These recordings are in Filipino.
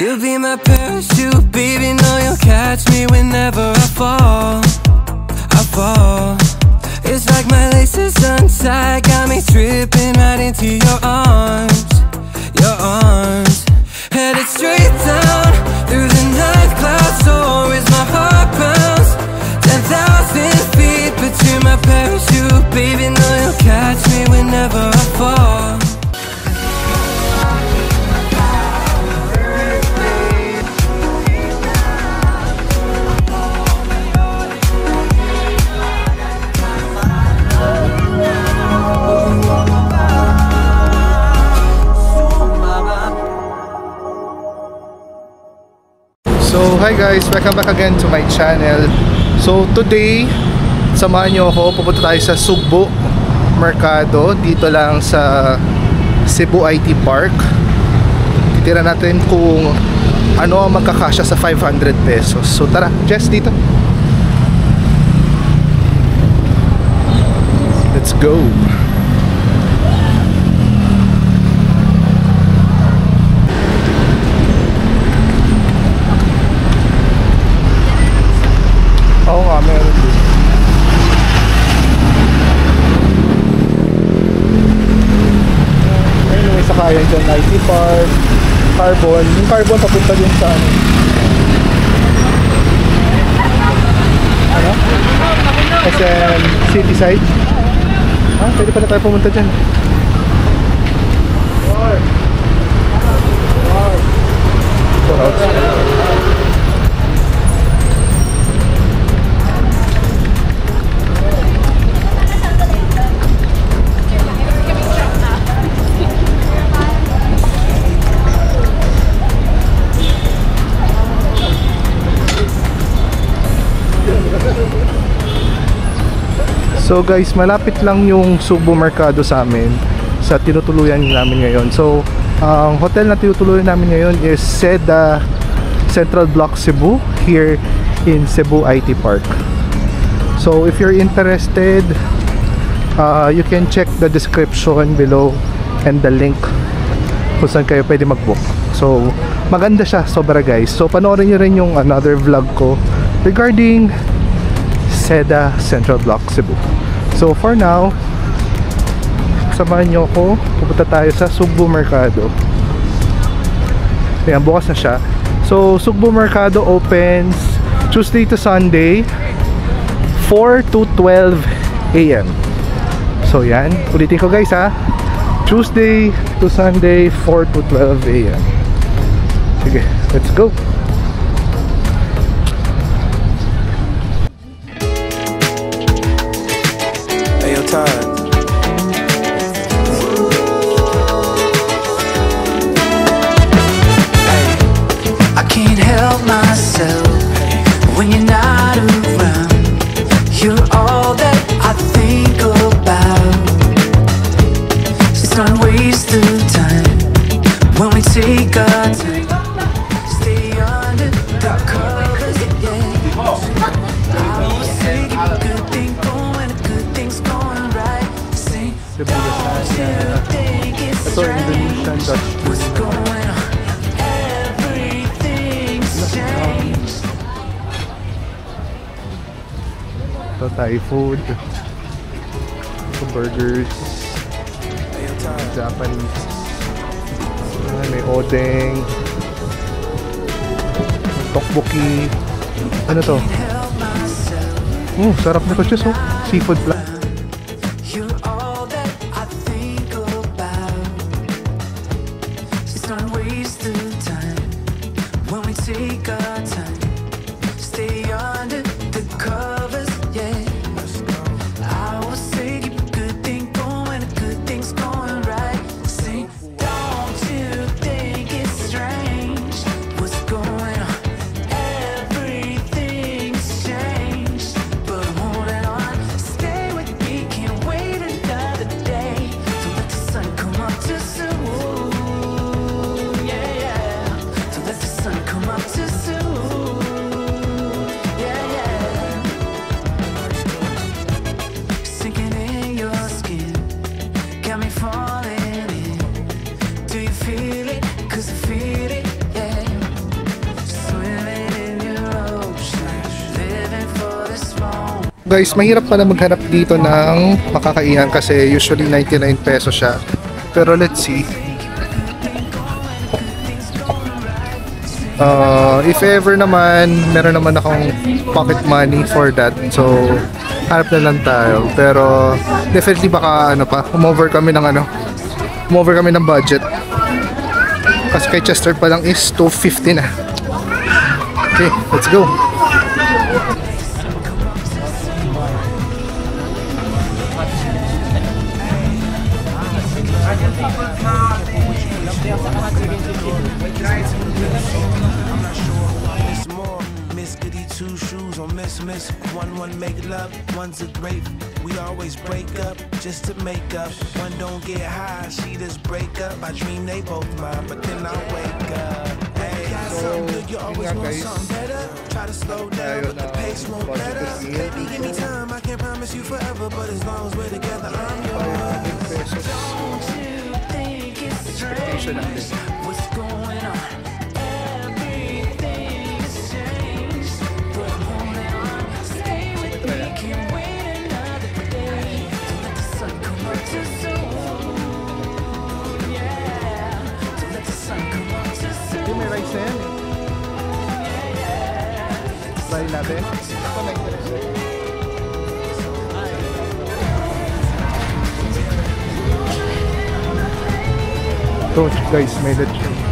You'll be my parachute, baby, know you'll catch me whenever I fall. It's like my laces untied, got me tripping right into your arms. Headed straight down through the night clouds, so is my heart bounce 10,000 feet, but you're my parachute, baby, know you'll catch me whenever I fall. So hi guys, welcome back again to my channel. So today, samahan nyo ako, pupunta tayo sa Sugbo Mercado, dito lang sa Cebu IT Park. Titira natin kung ano ang magkakasya sa 500 pesos. So tara, Jess, dito. Let's go. Oo nga, meron din. Ayun, may sakayan dyan, IT Park, Carbon. Yung Carbon papunta din sa ano? SM City Side. Pwede pala tayo pumunta dyan. So guys, malapit lang yung Sugbo Mercado sa amin, sa tinutuluyan namin ngayon. So ang hotel na tinutuluyan namin ngayon is Seda Central Block Cebu, here in Cebu IT Park. So if you're interested, you can check the description below and the link kung saan kayo pwede mag-book. So maganda siya, sobra guys. So panoorin nyo rin yung another vlog ko regarding Seda Central Block Cebu. So for now, samahan nyo ako, pupunta tayo sa Sugbo Mercado. Ayan, bukas na siya. So Sugbo Mercado opens Tuesday to Sunday 4 to 12 AM. So yan, ulitin ko guys ha, Tuesday to Sunday 4 to 12 AM. Sige, let's go. I can't help myself when you're not around. You're all that I think about. It's not a waste of time when we take our time. Stay under the covers, yeah. I always say keep a good thing going, a good thing's going right. Say, don't you think it's strange what's going on? Ito, Thai food, ito, burgers, Japanese, may odeng, tteokbokki, ano to? Sarap nito, just seafood pla. Everything's changed, but holding on, stay with guys, mahirap pala maghanap dito ng makakainan kasi usually 99 pesos siya. Pero let's see. If ever naman, meron naman akong pocket money for that. So, hanap na lang tayo. Pero, definitely baka umover kami ng budget. Kasi kay Chester pa lang is 250 na. Okay, let's go. Two shoes on miss. One make love, one's a grape. We always break up just to make up. One don't get high, she just break up. I dream they both mine, but then I wake up. Hey, got something good, you always want something better. Try to slow down, but the pace won't let us. Baby, give me time, I can't promise you forever, but as long as we're together, I'm yours. Don't you think it's strange what's going on? May rice na yan eh. Try natin. Ito may rice. Ito guys, may lechon.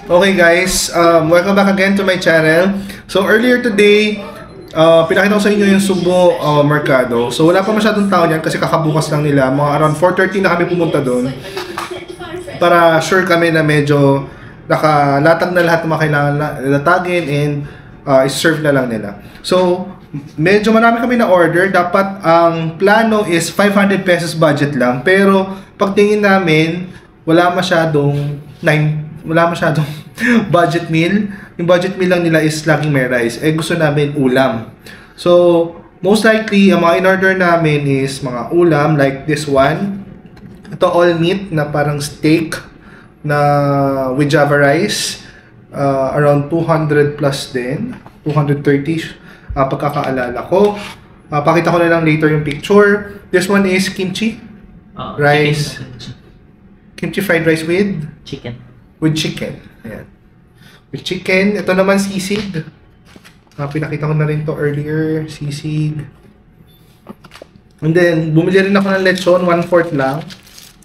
Okay guys, welcome back again to my channel. So earlier today, pinakita ko sa inyo yung Subo Mercado. So wala pa masyadong tao niyan kasi kakabukas lang nila. Mga around 4:30 na kami pumunta doon. Para sure kami na medyo nakalatag na lahat ng mga kailangan latagin and i-serve na lang nila. So medyo marami kami na order. Dapat ang plano is 500 pesos budget lang. Pero pagtingin namin, wala masyadong budget meal. Yung budget meal lang nila is laging may rice. Eh gusto namin ulam. So most likely ang mga in-order namin is mga ulam like this one. Ito all meat na parang steak na with Java rice. Around 200 plus din. 230 pagkakaalala ko. Pakita ko na lang later yung picture. This one is kimchi rice. Kimchi fried rice with chicken. With chicken. Ayan. With chicken. Ito naman sisig. Pinakita ko na rin to earlier. Sisig. And then, bumili rin ako ng lechon. 1/4 lang.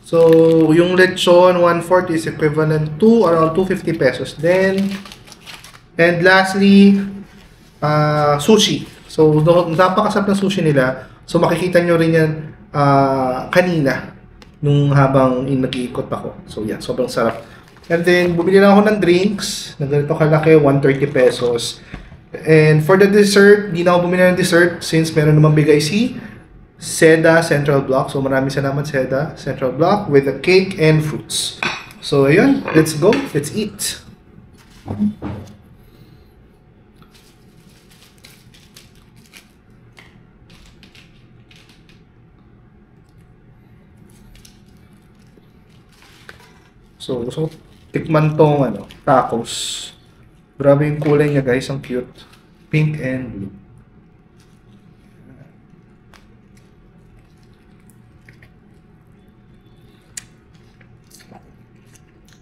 So, yung lechon 1/4 is equivalent to around 250 pesos. Then, and lastly, sushi. So, napakasarap ng sushi nila. So, makikita nyo rin yan kanina nung habang nag-iikot ako. So, yan. Sobrang sarap. And then, bumili lang ako ng drinks na ganito kalaki, 130 pesos. And for the dessert, di na ako bumili ng dessert since meron naman bigay si Seda Central Block. So, maraming salamat Seda Central Block with a cake and fruits. So, ayun. Let's go. Let's eat. So, gusto ko tikman tong tacos. Grabe yung kulay niya guys, ang cute. Pink and blue.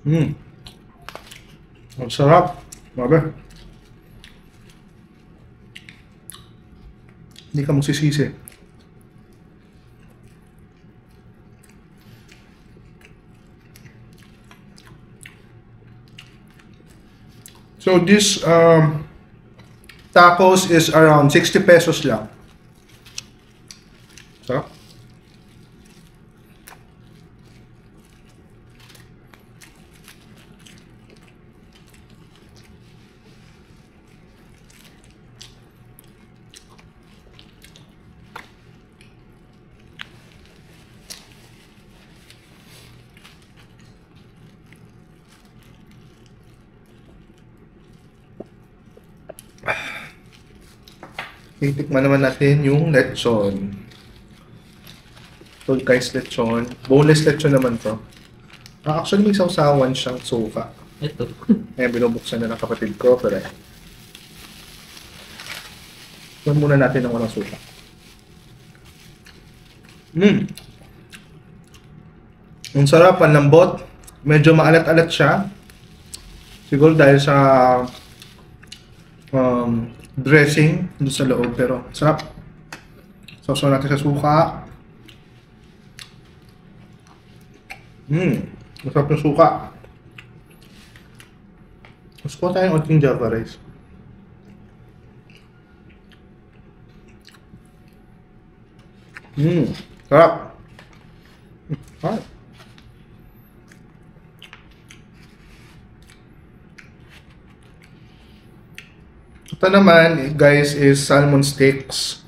Ang sarap. Grabe. Hindi ka magsisisi. So this tacos is around 60 pesos lang. Sarap. Titikman naman natin yung lechon. Ito guys, lechon. Boneless lechon naman to. Actually, may sausawan siyang sofa. Ito. Kaya binubuksan na ng kapatid ko. Pero Tuwan muna natin ng walang sofa. Ang sarap, ang lambot. Medyo maalat-alat siya. Siguro dahil sa dressing doon sa loob, pero sarap. Sausaw natin sa suka. Masarap yung suka. Mas kuha tayong onting java rice. Sarap. Sarap. Ito naman, guys, is salmon steaks.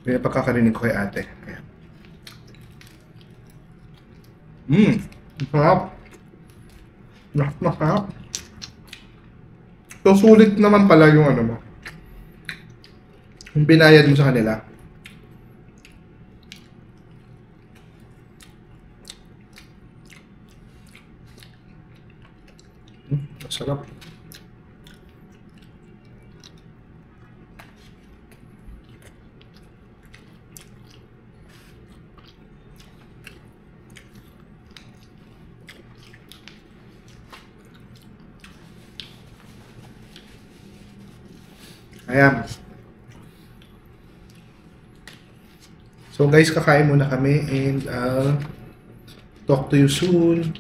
Kaya pagkakarinig ko kay ate. Masarap. Masarap. So, sulit naman pala yung ano mo. Yung binayad mo sa kanila. Masarap. Ayan. So guys, kakain muna kami and talk to you soon.